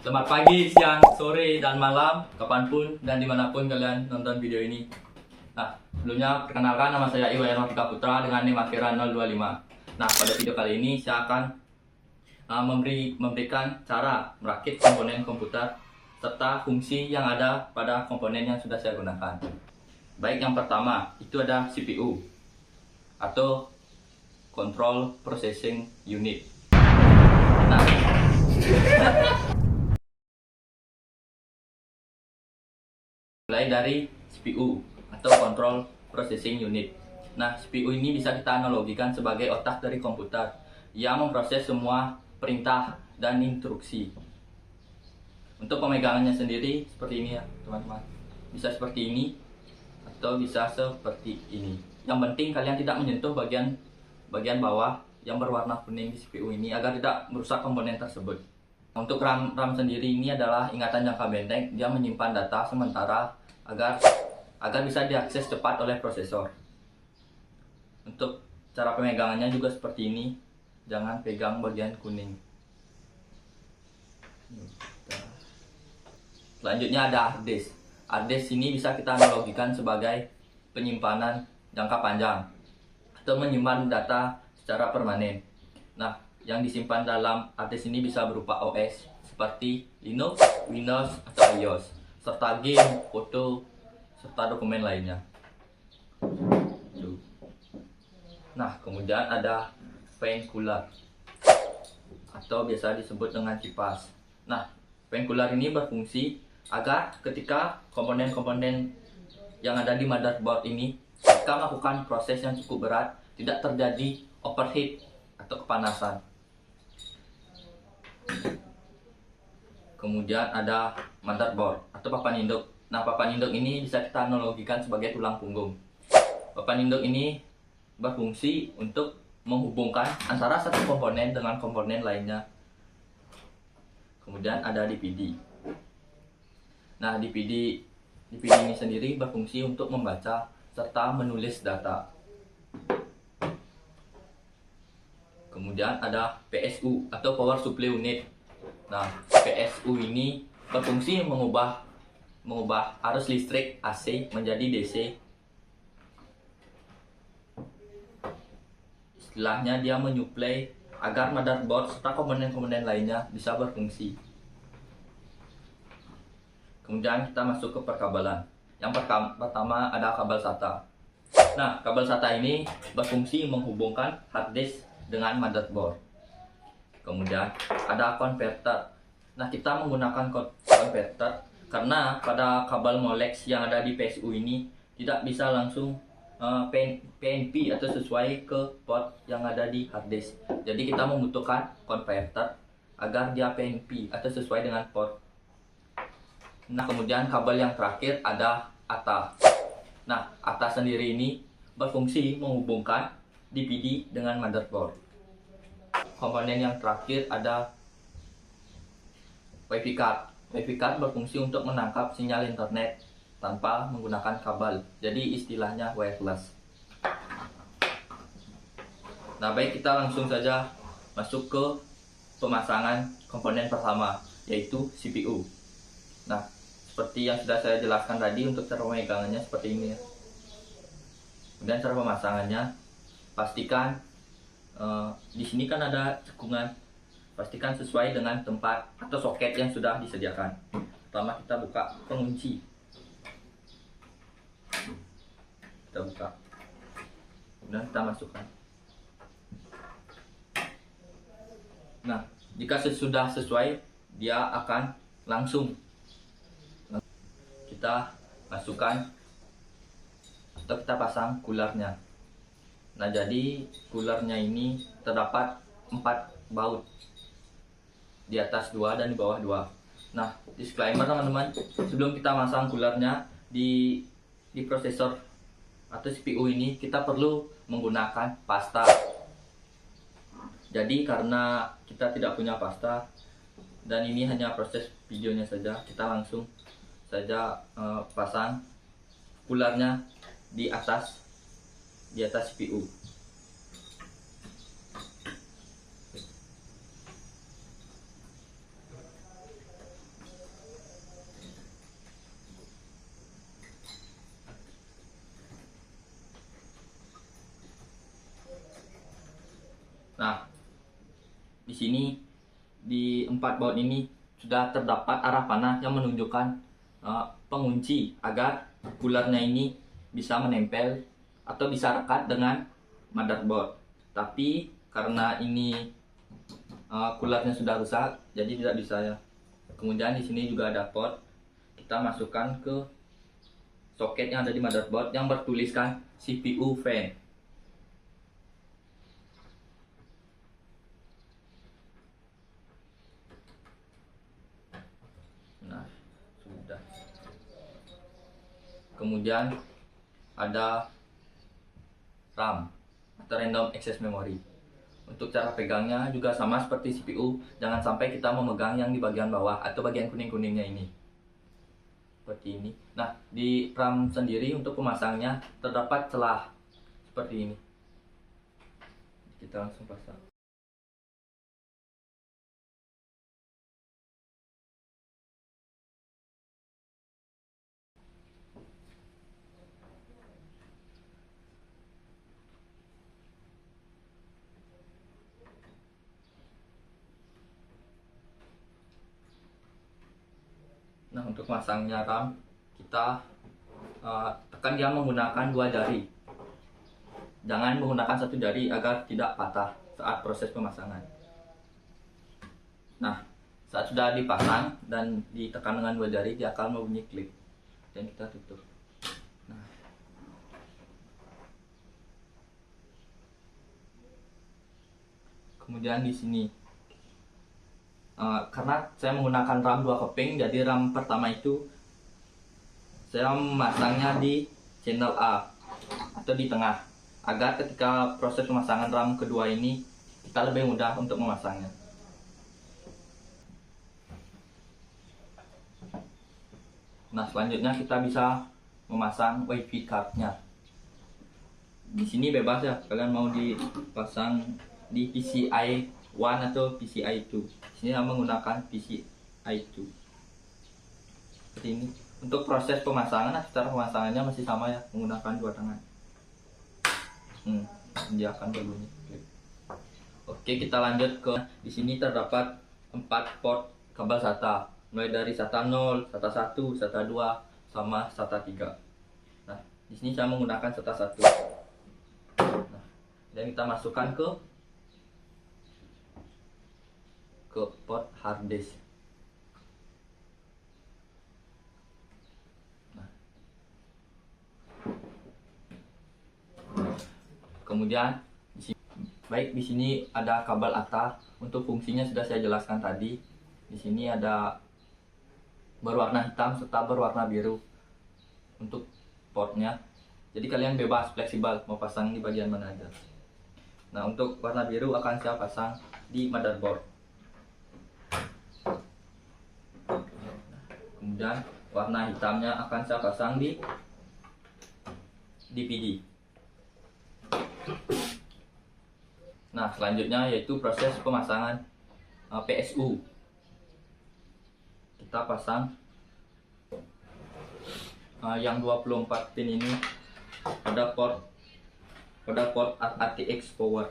Selamat pagi, siang, sore, dan malam, kapanpun dan dimanapun kalian nonton video ini. Nah, sebelumnya perkenalkan nama saya Iwan Rotika Putra dengan NIM akhiran 025. Nah, pada video kali ini saya akan memberikan cara merakit komponen komputer serta fungsi yang ada pada komponen yang sudah saya gunakan. Baik, yang pertama itu ada CPU atau Control Processing Unit. Nah, mulai dari CPU atau Control Processing Unit. Nah, CPU ini bisa kita analogikan sebagai otak dari komputer yang memproses semua perintah dan instruksi. Untuk pemegangannya sendiri seperti ini ya, teman-teman. Bisa seperti ini atau bisa seperti ini. Yang penting kalian tidak menyentuh bagian bawah yang berwarna kuning di CPU ini agar tidak merusak komponen tersebut. Untuk RAM sendiri ini adalah ingatan jangka pendek. Dia menyimpan data sementara agar bisa diakses cepat oleh prosesor. Untuk cara pemegangannya juga seperti ini. Jangan pegang bagian kuning. Selanjutnya ada hard disk. Hard disk ini bisa kita analogikan sebagai penyimpanan jangka panjang atau menyimpan data secara permanen. Nah, yang disimpan dalam hard disk ini bisa berupa OS seperti Linux, Windows, atau iOS, serta game, foto, serta dokumen lainnya. Nah, kemudian ada fan cooler atau biasa disebut dengan kipas. Nah, fan cooler ini berfungsi agar ketika komponen-komponen yang ada di motherboard ini jika melakukan proses yang cukup berat, tidak terjadi overheat atau kepanasan. Kemudian ada motherboard atau papan induk. Nah, papan induk ini bisa kita analogikan sebagai tulang punggung. Papan induk ini berfungsi untuk menghubungkan antara satu komponen dengan komponen lainnya. Kemudian ada DPD. Nah, DPD ini sendiri berfungsi untuk membaca serta menulis data. Kemudian ada PSU atau Power Supply Unit. Nah, PSU ini berfungsi mengubah arus listrik AC menjadi DC. Istilahnya dia menyuplai agar motherboard serta komponen-komponen lainnya bisa berfungsi. Kemudian kita masuk ke perkabelan. Yang pertama ada kabel SATA. Nah, kabel SATA ini berfungsi menghubungkan hard disk dengan motherboard. Kemudian ada konverter. Nah, kita menggunakan konverter karena pada kabel Molex yang ada di PSU ini tidak bisa langsung PNP atau sesuai ke port yang ada di hard disk. Jadi kita membutuhkan konverter agar dia PNP atau sesuai dengan port. Nah, kemudian kabel yang terakhir ada ATA. Nah, ATA sendiri ini berfungsi menghubungkan DPD dengan motherboard. Komponen yang terakhir ada Wi-Fi card. Wi-Fi card berfungsi untuk menangkap sinyal internet tanpa menggunakan kabel. Jadi istilahnya wireless. Nah, baik, kita langsung saja masuk ke pemasangan komponen pertama, yaitu CPU. Nah, seperti yang sudah saya jelaskan tadi, untuk cara pemegangannya seperti ini ya. Kemudian cara pemasangannya, pastikan di sini kan ada cekungan. Pastikan sesuai dengan tempat atau soket yang sudah disediakan. Pertama kita buka pengunci. Kita buka. Kemudian kita masukkan. Nah, jika sudah sesuai, dia akan langsung kita masukkan atau kita pasang coolernya. Nah, jadi coolernya ini terdapat 4 baut, di atas 2 dan di bawah 2. Nah, disclaimer teman-teman, sebelum kita masang coolernya di prosesor atau CPU ini, kita perlu menggunakan pasta. Jadi karena kita tidak punya pasta dan ini hanya proses videonya saja, kita langsung saja pasang coolernya di atas CPU. sini di 4 baut ini sudah terdapat arah panah yang menunjukkan pengunci agar kulernya ini bisa menempel atau bisa rekat dengan motherboard. Tapi karena ini kulernya sudah rusak, jadi tidak bisa ya. Kemudian di sini juga ada port. Kita masukkan ke soket yang ada di motherboard yang bertuliskan CPU fan. Nah, sudah. Kemudian ada RAM atau random access memory. Untuk cara pegangnya juga sama seperti CPU, jangan sampai kita memegang yang di bagian bawah atau bagian kuning-kuningnya ini. Seperti ini. Nah, di RAM sendiri untuk pemasangnya terdapat celah seperti ini. Kita langsung pasang. Nah, untuk masangnya RAM, kita tekan dia menggunakan 2 jari. Jangan menggunakan 1 jari agar tidak patah saat proses pemasangan. Nah, saat sudah dipasang dan ditekan dengan 2 jari, dia akan membunyi klik. Dan kita tutup. Nah. Kemudian di sini, karena saya menggunakan RAM 2 keping, jadi RAM pertama itu saya memasangnya di channel A atau di tengah, agar ketika proses pemasangan RAM kedua ini kita lebih mudah untuk memasangnya. Nah, selanjutnya kita bisa memasang WiFi cardnya. Di sini bebas ya, kalian mau dipasang di PCI 1 atau PCI 2. Sini saya menggunakan PCI 2. Seperti ini. Untuk proses pemasangan, secara pemasangannya masih sama ya, menggunakan 2 tangan. Dia akan berbunyi. Oke, kita lanjut ke di sini terdapat 4 port kabel SATA, mulai dari SATA 0, SATA 1, SATA 2, sama SATA 3. Nah, di sini saya menggunakan SATA 1. Nah, dan kita masukkan ke port hard disk. Nah. Kemudian di sini ada kabel ATA. Untuk fungsinya sudah saya jelaskan tadi. Di sini ada berwarna hitam serta berwarna biru untuk portnya. Jadi kalian bebas fleksibel mau pasang di bagian mana aja. Nah, untuk warna biru akan saya pasang di motherboard. Kemudian warna hitamnya akan saya pasang di DVD. Nah, selanjutnya yaitu proses pemasangan PSU. Kita pasang yang 24 pin ini pada port ATX power.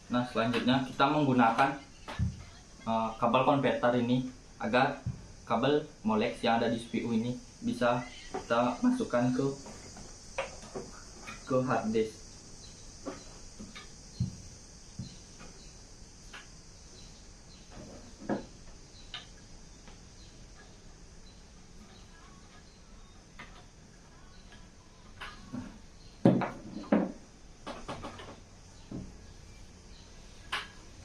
Nah, selanjutnya kita menggunakan kabel konverter ini agar kabel Molex yang ada di CPU ini bisa kita masukkan ke hard disk.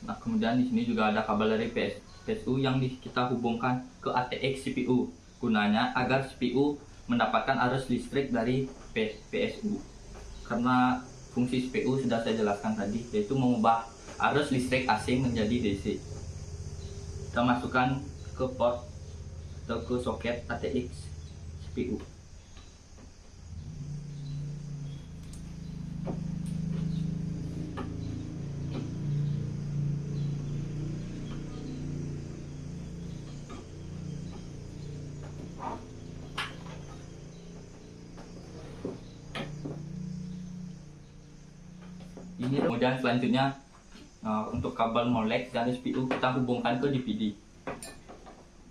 Nah, kemudian di sini juga ada kabel dari PSU yang kita hubungkan ke ATX CPU. Gunanya agar CPU mendapatkan arus listrik dari PSU. Karena fungsi CPU sudah saya jelaskan tadi, yaitu mengubah arus listrik AC menjadi DC. Kita masukkan ke port atau ke soket ATX CPU. Ini kemudian selanjutnya untuk kabel molek dari CPU kita hubungkan ke DPD.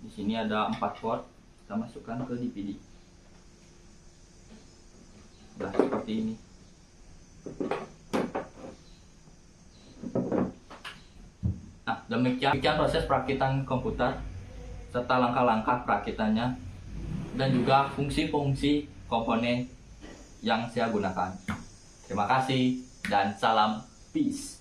Di sini ada 4 port, kita masukkan ke DPD. Nah, seperti ini. Nah, demikian proses perakitan komputer serta langkah-langkah perakitannya dan juga fungsi-fungsi komponen yang saya gunakan. Terima kasih dan salam peace.